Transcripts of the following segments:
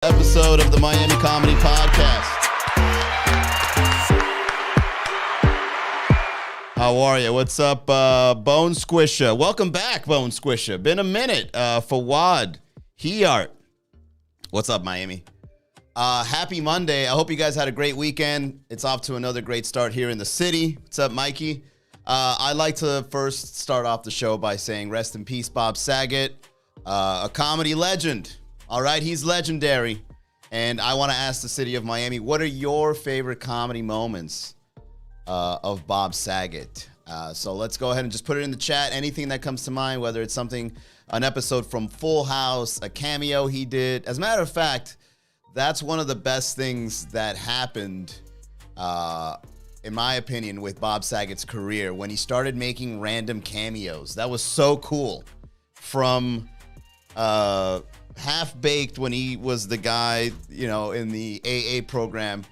Episode of the Miami Comedy Podcast. How are you? What's up, Bone Squisher? Welcome back, Bone Squisher. Been a minute. Fawad, Hiyart. What's up, Miami? Happy Monday. I hope you guys had a great weekend. It's off to another great start here in the city. What's up, Mikey? I'd like to first start off the show by saying rest in peace, Bob Saget, a comedy legend. All right, he's legendary. And I want to ask the city of Miami, what are your favorite comedy moments of Bob Saget? So let's go ahead and just put it in the chat. Anything that comes to mind, whether it's something, an episode from Full House, a cameo he did. As a matter of fact, that's one of the best things that happened, in my opinion, with Bob Saget's career, when he started making random cameos. That was so cool. From Half-Baked, when he was the guy, you know, in the AA program,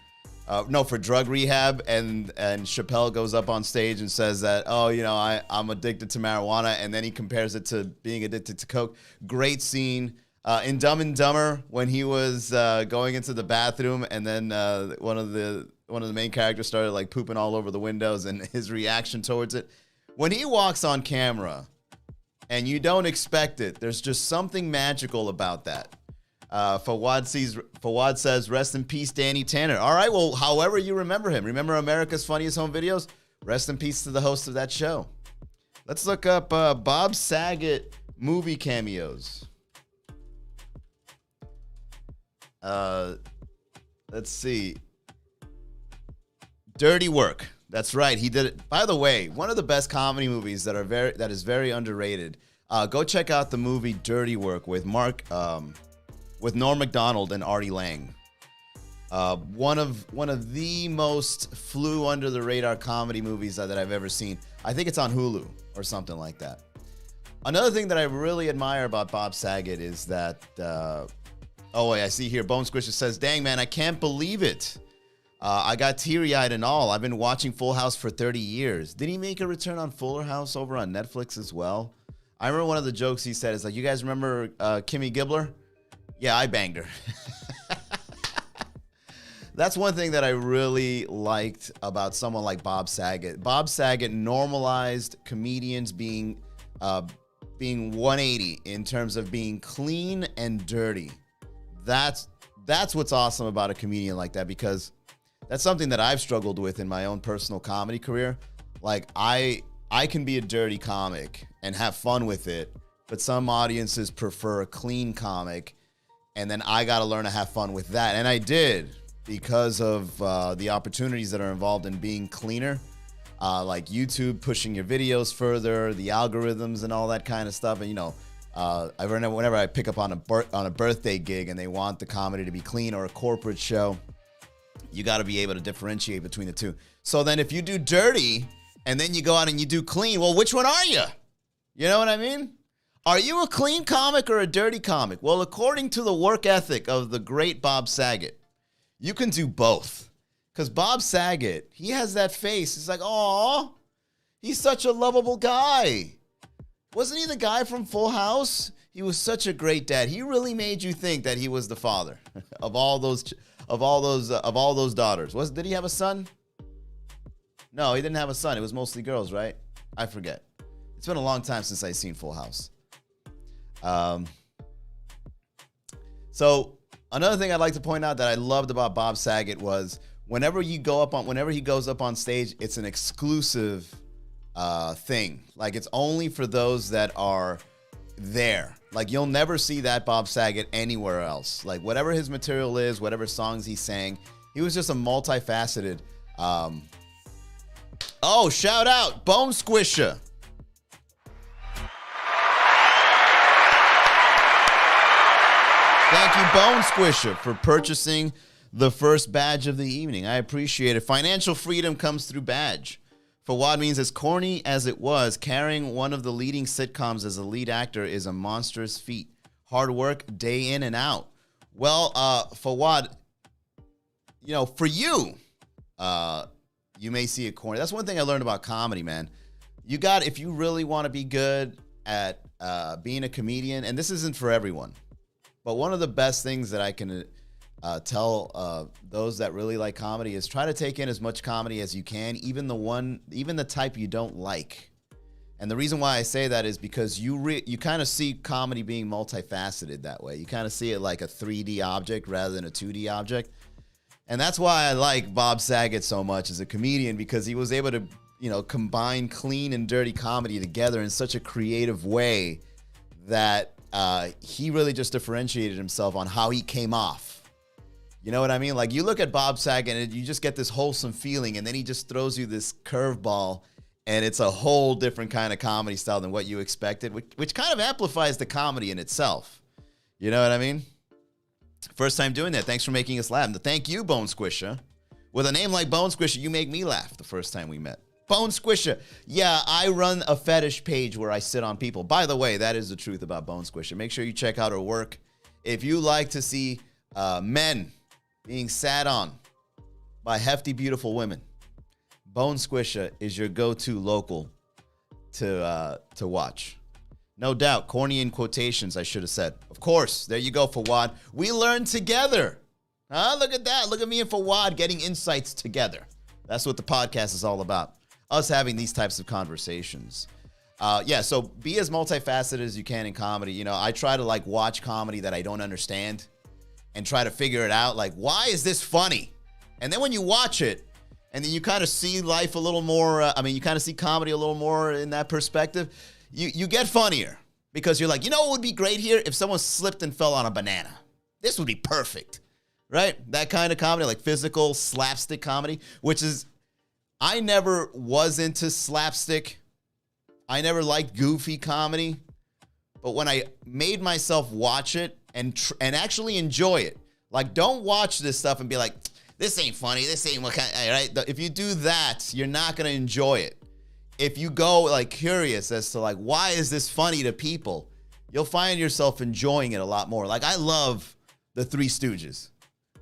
for drug rehab, and Chappelle goes up on stage and says that, oh, you know, I'm addicted to marijuana, and then he compares it to being addicted to coke. Great scene. In Dumb and Dumber, when he was going into the bathroom, and then one of the main characters started like pooping all over the windows, and his reaction towards it. When he walks on camera and you don't expect it, there's just something magical about that. Fawad says, rest in peace, Danny Tanner. All right, well, however you remember him. Remember America's Funniest Home Videos? Rest in peace to the host of that show. Let's look up Bob Saget movie cameos. Let's see. Dirty Work. That's right. He did it. By the way, one of the best comedy movies that is very underrated. Go check out the movie Dirty Work with Norm Macdonald and Artie Lang. One of the most flew under the radar comedy movies that I've ever seen. I think it's on Hulu or something like that. Another thing that I really admire about Bob Saget is that, I see here, Bone Squisher says, dang, man, I can't believe it. I got teary-eyed and all. I've been watching Full House for 30 years. Did he make a return on Fuller House over on Netflix as well? I remember one of the jokes he said is like, you guys remember Kimmy Gibbler? Yeah, I banged her. That's one thing that I really liked about someone like Bob Saget. Bob Saget normalized comedians being 180 in terms of being clean and dirty. That's what's awesome about a comedian like that, because that's something that I've struggled with in my own personal comedy career. Like, I can be a dirty comic and have fun with it, but some audiences prefer a clean comic, and then I got to learn to have fun with that. And I did, because of the opportunities that are involved in being cleaner, like YouTube pushing your videos further, the algorithms and all that kind of stuff. And, you know, whenever I pick up on a birthday gig and they want the comedy to be clean, or a corporate show, you got to be able to differentiate between the two. So then if you do dirty and then you go out and you do clean, well, which one are you? You know what I mean? Are you a clean comic or a dirty comic? Well, according to the work ethic of the great Bob Saget, you can do both. Because Bob Saget, he has that face. It's like, oh, he's such a lovable guy. Wasn't he the guy from Full House? He was such a great dad. He really made you think that he was the father of all those daughters. Did he have a son? No, he didn't have a son. It was mostly girls, right? I forget. It's been a long time since I've seen Full House. So another thing I'd like to point out that I loved about Bob Saget was whenever he goes up on stage, it's an exclusive thing. Like, it's only for those that are there. Like, you'll never see that Bob Saget anywhere else. Like, whatever his material is, whatever songs he sang, he was just a multifaceted. Shout out Bone Squisher. Thank you, Bone Squisher, for purchasing the first badge of the evening. I appreciate it. Financial freedom comes through badge. Fawad means, as corny as it was, carrying one of the leading sitcoms as a lead actor is a monstrous feat. Hard work, day in and out. Well, Fawad, you know, for you, you may see it corny. That's one thing I learned about comedy, man. If you really want to be good at being a comedian, and this isn't for everyone, but one of the best things that I can tell those that really like comedy is try to take in as much comedy as you can, even the type you don't like. And the reason why I say that is because you kind of see comedy being multifaceted that way. You kind of see it like a 3D object rather than a 2D object. And that's why I like Bob Saget so much as a comedian, because he was able to, combine clean and dirty comedy together in such a creative way that he really just differentiated himself on how he came off. You know what I mean? Like, you look at Bob Saget and you just get this wholesome feeling, and then he just throws you this curveball, and it's a whole different kind of comedy style than what you expected, which kind of amplifies the comedy in itself. You know what I mean? First time doing that. Thanks for making us laugh. Thank you, Bone Squisher. With a name like Bone Squisher, you make me laugh the first time we met. Bone Squisher. Yeah, I run a fetish page where I sit on people. By the way, that is the truth about Bone Squisher. Make sure you check out her work. If you like to see men being sat on by hefty, beautiful women, Bone Squisher is your go-to local to watch. No doubt. Corny in quotations, I should have said. Of course. There you go, Fawad. We learn together. Huh? Look at that. Look at me and Fawad getting insights together. That's what the podcast is all about. Us having these types of conversations. So be as multifaceted as you can in comedy. I try to watch comedy that I don't understand and try to figure it out. Like, why is this funny? And then when you watch it, and then you kind of see life a little more, you kind of see comedy a little more in that perspective, you get funnier, because you're like, what would be great here if someone slipped and fell on a banana? This would be perfect, right? That kind of comedy, like physical slapstick comedy, which is, I never was into slapstick. I never liked goofy comedy. But when I made myself watch it and actually enjoy it, like, don't watch this stuff and be like, this ain't funny, this ain't what kind, right? If you do that, you're not going to enjoy it. If you go curious as to why is this funny to people, you'll find yourself enjoying it a lot more. Like, I love the Three Stooges,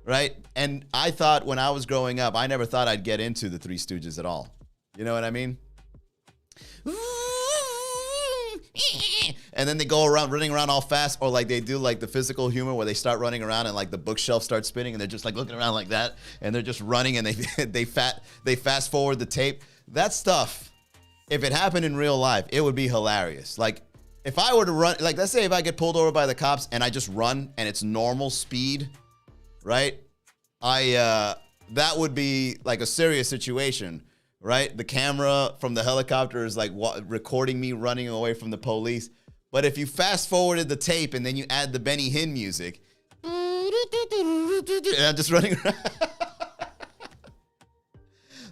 right? And I thought when I was growing up, I never thought I'd get into the Three Stooges at all. You know what I mean? And then they go around running around all fast, or they do the physical humor where they start running around and the bookshelf starts spinning and they're just looking around like that, and they're just running, and they fast forward the tape. That stuff, if it happened in real life, it would be hilarious. If I were to run, let's say if I get pulled over by the cops and I just run and it's normal speed, right? That would be a serious situation, right? The camera from the helicopter is recording me running away from the police. But if you fast forwarded the tape and then you add the Benny Hinn music, and I'm just running around.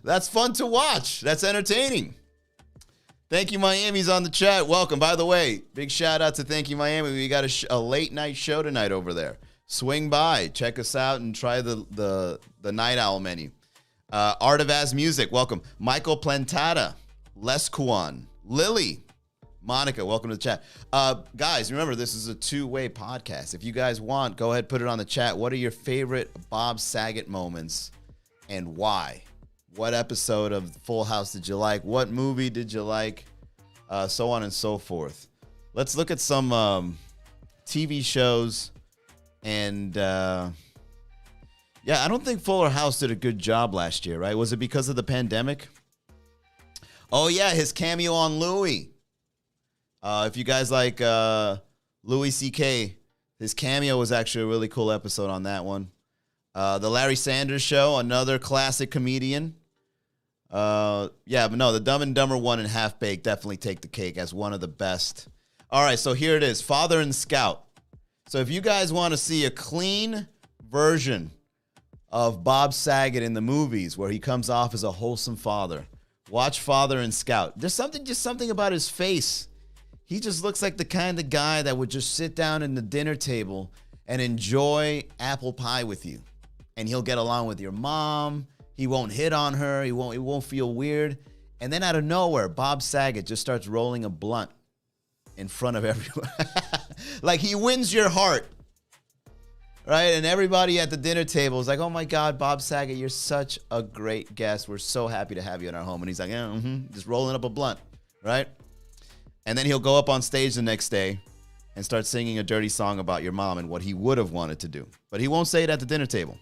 That's fun to watch. That's entertaining. Thank You Miami's on the chat. Welcome. By the way, big shout out to Thank You Miami. We got a late night show tonight over there. Swing by, check us out, and try the Night Owl menu. Art of Az Music, welcome. Michael Plantata, Les Kwan, Lily, Monica, welcome to the chat. Guys, remember, this is a two-way podcast. If you guys want, go ahead, put it on the chat. What are your favorite Bob Saget moments and why? What episode of Full House did you like? What movie did you like? So on and so forth. Let's look at some TV shows. And, I don't think Fuller House did a good job last year, right? Was it because of the pandemic? Oh, yeah, his cameo on Louis. If you guys like Louis C.K., his cameo was actually a really cool episode on that one. The Larry Sanders Show, another classic comedian. But no, the Dumb and Dumber 1 and Half Baked definitely take the cake as one of the best. All right, so here it is, Father and Scout. So if you guys want to see a clean version of Bob Saget in the movies where he comes off as a wholesome father, watch Father and Scout. There's something about his face. He just looks like the kind of guy that would just sit down in the dinner table and enjoy apple pie with you. And he'll get along with your mom. He won't hit on her. He won't feel weird. And then out of nowhere, Bob Saget just starts rolling a blunt in front of everyone. Like, he wins your heart, right? And everybody at the dinner table is like, oh my God, Bob Saget, you're such a great guest. We're so happy to have you in our home. And he's like, just rolling up a blunt, right? And then he'll go up on stage the next day and start singing a dirty song about your mom and what he would have wanted to do. But he won't say it at the dinner table.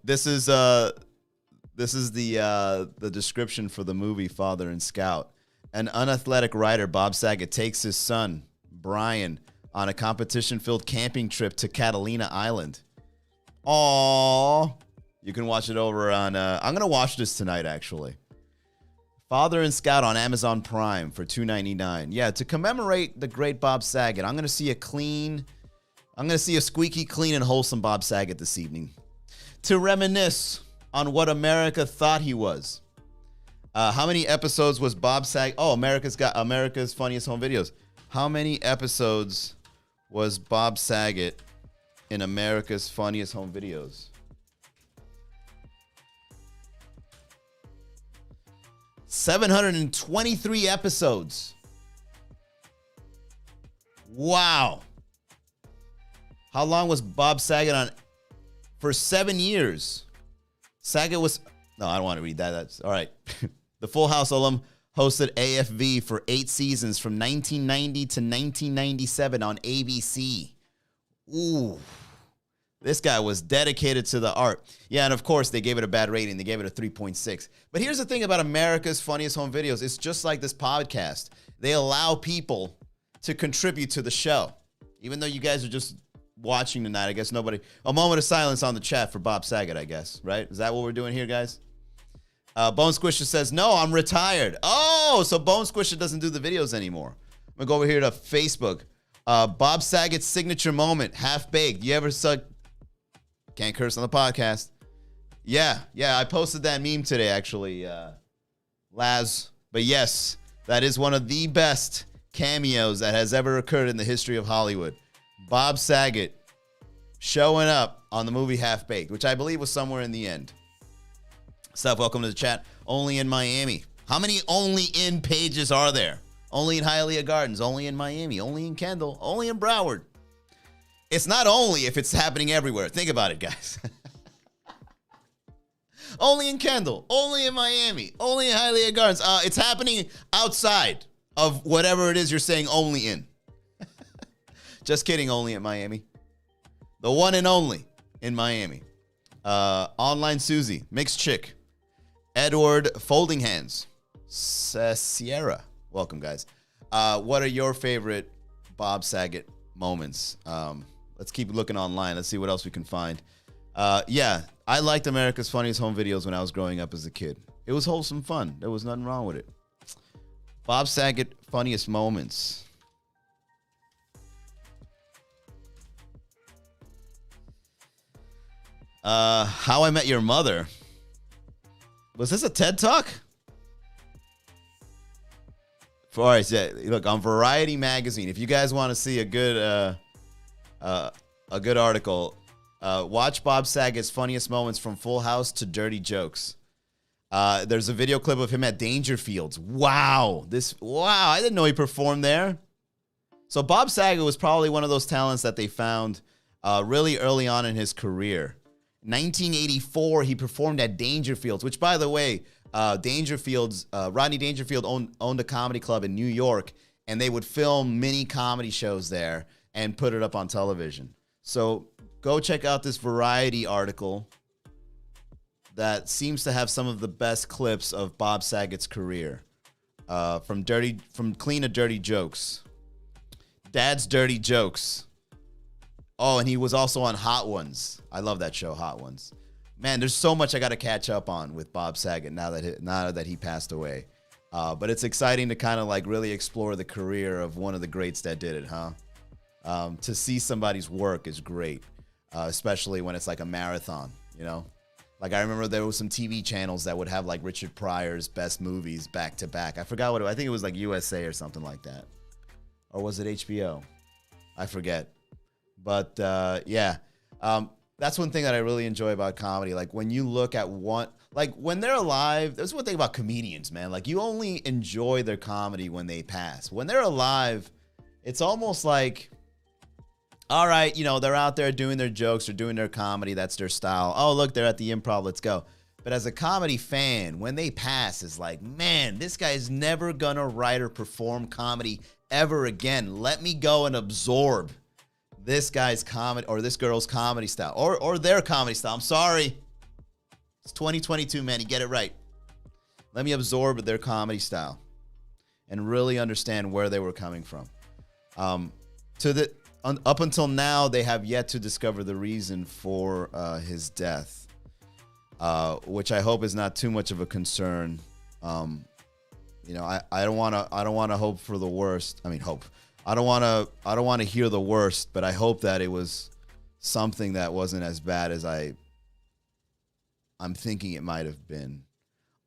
This is the description for the movie Father and Scout. An unathletic writer, Bob Saget, takes his son, Brian, on a competition-filled camping trip to Catalina Island. Aww. You can watch it over on... I'm going to watch this tonight, actually. Father and Scout on Amazon Prime for $2.99. Yeah, to commemorate the great Bob Saget, I'm going to see a squeaky clean and wholesome Bob Saget this evening. To reminisce on what America thought he was. How many episodes was Bob Saget? Oh, America's Funniest Home Videos. How many episodes was Bob Saget in America's Funniest Home Videos? 723 episodes. Wow. How long was Bob Saget on? For 7 years. Saget was... No, I don't want to read that. That's all right. The Full House alum hosted AFV for 8 seasons from 1990 to 1997 on ABC. Ooh. This guy was dedicated to the art. Yeah, and of course, they gave it a bad rating. They gave it a 3.6. But here's the thing about America's Funniest Home Videos. It's just like this podcast. They allow people to contribute to the show. Even though you guys are just watching tonight, I guess nobody... A moment of silence on the chat for Bob Saget, I guess, right? Is that what we're doing here, guys? Bone Squisher says, no, I'm retired. Oh, so Bone Squisher doesn't do the videos anymore. I'm going to go over here to Facebook. Bob Saget's signature moment, half-baked. You ever saw... Can't curse on the podcast. Yeah, I posted that meme today, actually, Laz. But yes, that is one of the best cameos that has ever occurred in the history of Hollywood. Bob Saget showing up on the movie Half Baked, which I believe was somewhere in the end. Steph, welcome to the chat. Only in Miami. How many only in pages are there? Only in Hialeah Gardens, only in Miami, only in Kendall, only in Broward. It's not only if it's happening everywhere. Think about it, guys. Only in Kendall, only in Miami, only in Hialeah Gardens. It's happening outside of whatever it is you're saying only in. Just kidding, only in Miami. The one and only in Miami. Online Susie, mixed chick. Edward Folding Hands. Sierra. Welcome, guys. What are your favorite Bob Saget moments? Let's keep looking online. Let's see what else we can find. Yeah, I liked America's Funniest Home Videos when I was growing up as a kid. It was wholesome fun. There was nothing wrong with it. Bob Saget funniest moments. How I Met Your Mother. Was this a TED Talk? All right, yeah, look, on Variety Magazine, if you guys want to see a good article, watch Bob Saget's funniest moments from Full House to Dirty Jokes. There's a video clip of him at Dangerfields. Wow, I didn't know he performed there. So Bob Saget was probably one of those talents that they found really early on in his career. 1984, he performed at Dangerfields, which, by the way, Rodney Dangerfield owned a comedy club in New York, and they would film mini comedy shows there and put it up on television. So go check out this Variety article that seems to have some of the best clips of Bob Saget's career, from clean to dirty jokes. Dad's Dirty Jokes. Oh, and he was also on Hot Ones. I love that show, Hot Ones. Man, there's so much I got to catch up on with Bob Saget now that he passed away. But it's exciting to kind of like really explore the career of one of the greats that did it, huh? To see somebody's work is great, especially when it's like a marathon, you know? Like I remember there was some TV channels that would have like Richard Pryor's best movies back to back. I forgot I think it was like USA or something like that. Or was it HBO? I forget. But yeah. That's one thing that I really enjoy about comedy. Like when you look at when they're alive, there's one thing about comedians, man. Like you only enjoy their comedy when they pass. When they're alive, it's almost like, all right, you know, they're out there doing their jokes, they're doing their comedy, that's their style. Oh, look, they're at the Improv, let's go. But as a comedy fan, when they pass, it's like, man, this guy's never gonna write or perform comedy ever again. Let me go and absorb this guy's comedy or this girl's comedy style or their comedy style. I'm sorry. It's 2022, man. You get it right. Let me absorb their comedy style and really understand where they were coming from. Up until now, they have yet to discover the reason for his death, which I hope is not too much of a concern. You know, I don't want to hope for the worst. I mean, hope. I don't want to hear the worst, but I hope that it was something that wasn't as bad as I'm thinking it might have been.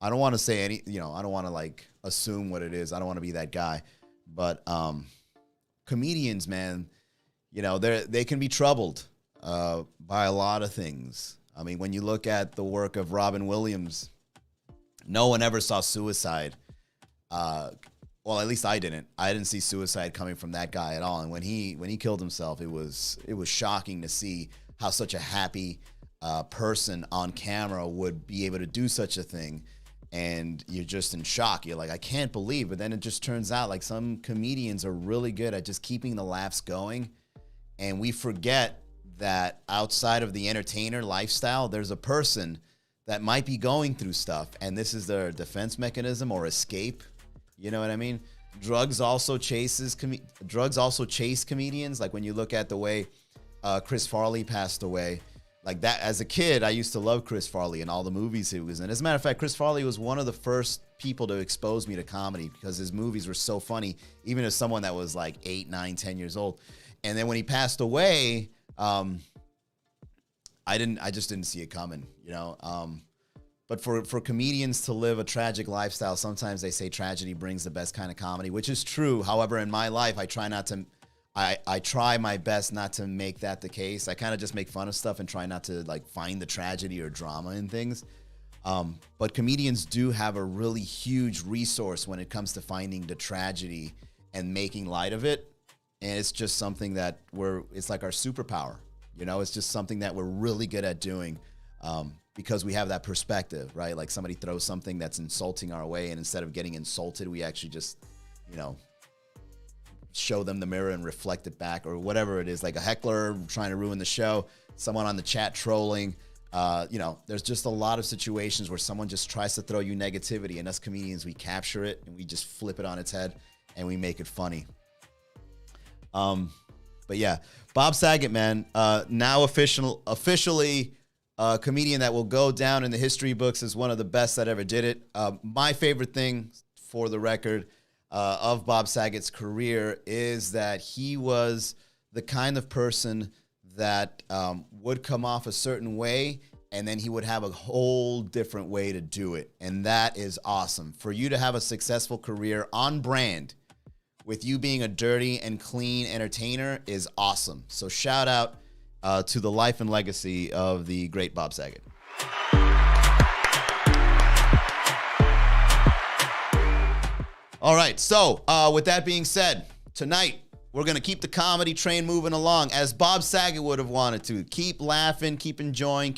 I don't want to say any, you know, I don't want to like assume what it is. I don't want to be that guy, but comedians, man, you know, they can be troubled by a lot of things. I mean, when you look at the work of Robin Williams, no one ever saw suicide. Well, at least I didn't. I didn't see suicide coming from that guy at all. And when he killed himself, it was shocking to see how such a happy person on camera would be able to do such a thing. And you're just in shock. You're like, I can't believe. But then it just turns out like some comedians are really good at just keeping the laughs going. And we forget that outside of the entertainer lifestyle, there's a person that might be going through stuff. And this is their defense mechanism or escape. You know what I mean? Drugs also chase comedians. Like when you look at the way Chris Farley passed away, like that, as a kid, I used to love Chris Farley and all the movies he was in. As a matter of fact, Chris Farley was one of the first people to expose me to comedy because his movies were so funny, even as someone that was like 8, 9, 10 years old. And then when he passed away, I just didn't see it coming, you know? But for comedians to live a tragic lifestyle, sometimes they say tragedy brings the best kind of comedy, which is true. However, in my life, I try my best not to make that the case. I kind of just make fun of stuff and try not to like find the tragedy or drama in things. But comedians do have a really huge resource when it comes to finding the tragedy and making light of it. And it's just something that it's like our superpower. You know, it's just something that we're really good at doing because we have that perspective, right? Like somebody throws something that's insulting our way, and instead of getting insulted, we actually just, you know, show them the mirror and reflect it back or whatever it is, like a heckler trying to ruin the show, someone on the chat trolling. You know, there's just a lot of situations where someone just tries to throw you negativity, and us comedians, we capture it and we just flip it on its head and we make it funny. But yeah, Bob Saget, man, now officially a comedian that will go down in the history books as one of the best that ever did it. My favorite thing, for the record, of Bob Saget's career is that he was the kind of person that would come off a certain way, and then he would have a whole different way to do it. And that is awesome. For you to have a successful career on brand with you being a dirty and clean entertainer is awesome. So shout out to the life and legacy of the great Bob Saget. All right, so with that being said, tonight we're going to keep the comedy train moving along as Bob Saget would have wanted to. Keep laughing, keep enjoying,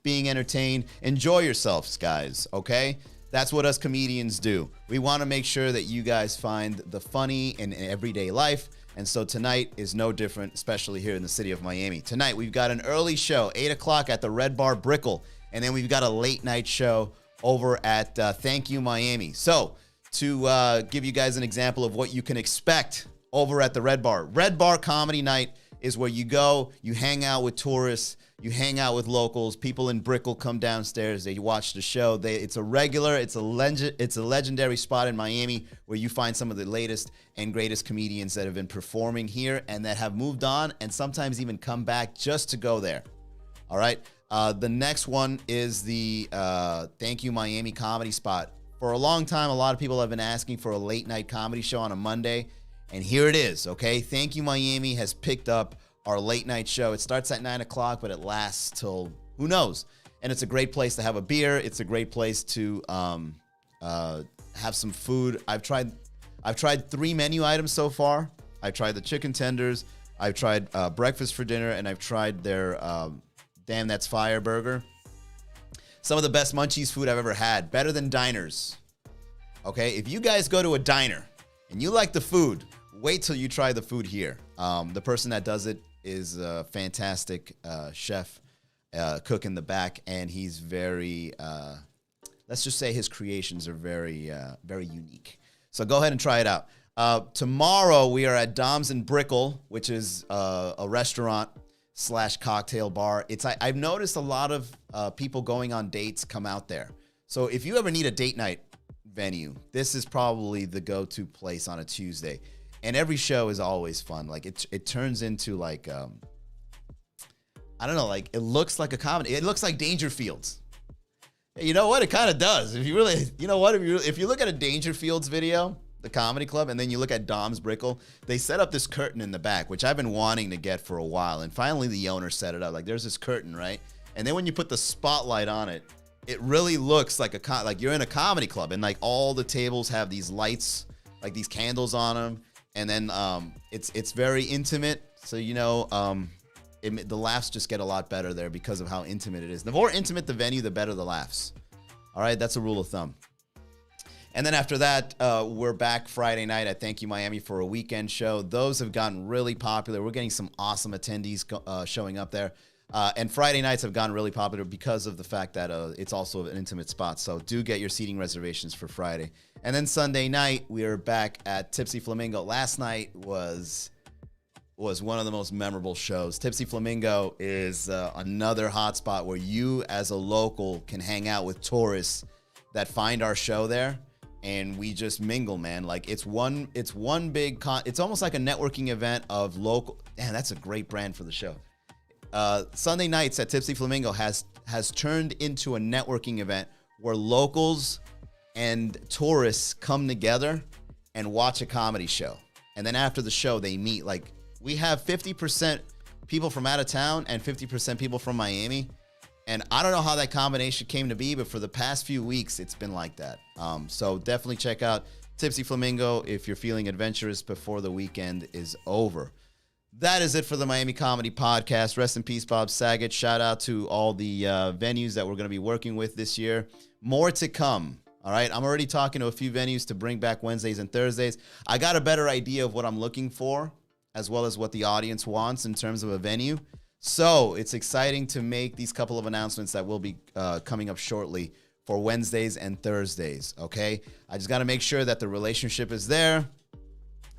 being entertained. Enjoy yourselves, guys, okay? That's what us comedians do. We want to make sure that you guys find the funny in everyday life. And so tonight is no different, especially here in the city of Miami. Tonight, we've got an early show, 8 o'clock at the Red Bar Brickell. And then we've got a late night show over at Thank You Miami. So to give you guys an example of what you can expect over at the Red Bar Comedy Night is where you go, you hang out with tourists, you hang out with locals, people in Brickell come downstairs, they watch the show. It's a legendary spot in Miami where you find some of the latest and greatest comedians that have been performing here and that have moved on and sometimes even come back just to go there. All right. The next one is the Thank You Miami comedy spot. For a long time, a lot of people have been asking for a late night comedy show on a Monday. And here it is, okay? Thank You Miami has picked up our late night show. It starts at 9 o'clock, but it lasts till who knows. And it's a great place to have a beer. It's a great place to have some food. I've tried 3 menu items so far. I've tried the chicken tenders. I've tried breakfast for dinner, and I've tried their Damn That's Fire burger. Some of the best munchies food I've ever had. Better than diners. Okay? If you guys go to a diner and you like the food, wait till you try the food here. The person that does it is a fantastic chef, cook in the back, and he's very, let's just say his creations are very, very unique. So go ahead and try it out. Tomorrow we are at Dom's and Brickle, which is a restaurant / cocktail bar. I've noticed a lot of people going on dates come out there. So if you ever need a date night venue, this is probably the go-to place on a Tuesday. And every show is always fun. Like it turns into like, I don't know, like it looks like a comedy. It looks like Dangerfields. You know what? It kind of does. If you really, you know what? If you look at a Dangerfields video, the comedy club, and then you look at Dom's Brickle, they set up this curtain in the back, which I've been wanting to get for a while. And finally the owner set it up. Like there's this curtain, right? And then when you put the spotlight on it, it really looks like like you're in a comedy club, and like all the tables have these lights, like these candles on them. And then it's very intimate. So, you know, the laughs just get a lot better there because of how intimate it is. The more intimate the venue, the better the laughs. All right, that's a rule of thumb. And then after that, we're back Friday night at Thank You Miami for a weekend show. Those have gotten really popular. We're getting some awesome attendees showing up there. And Friday nights have gotten really popular because of the fact that it's also an intimate spot. So do get your seating reservations for Friday. And then Sunday night, we are back at Tipsy Flamingo. Last night was one of the most memorable shows. Tipsy Flamingo is another hotspot where you as a local can hang out with tourists that find our show there. And we just mingle, man. Like it's one big it's almost like a networking event of local. Man, that's a great brand for the show. Sunday nights at Tipsy Flamingo has turned into a networking event where locals and tourists come together and watch a comedy show. And then after the show, they meet. Like we have 50% people from out of town and 50% people from Miami. And I don't know how that combination came to be, but for the past few weeks, it's been like that. So definitely check out Tipsy Flamingo if you're feeling adventurous before the weekend is over. That is it for the Miami Comedy Podcast. Rest in peace, Bob Saget. Shout out to all the venues that we're going to be working with this year. More to come. All right. I'm already talking to a few venues to bring back Wednesdays and Thursdays. I got a better idea of what I'm looking for, as well as what the audience wants in terms of a venue. So it's exciting to make these couple of announcements that will be coming up shortly for Wednesdays and Thursdays. Okay. I just got to make sure that the relationship is there,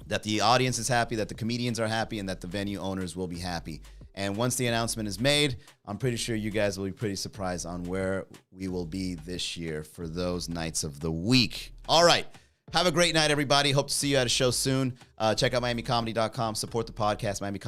that the audience is happy, that the comedians are happy, and that the venue owners will be happy. And once the announcement is made, I'm pretty sure you guys will be pretty surprised on where we will be this year for those nights of the week. All right. Have a great night, everybody. Hope to see you at a show soon. Check out MiamiComedy.com. Support the podcast, Miami Comedy.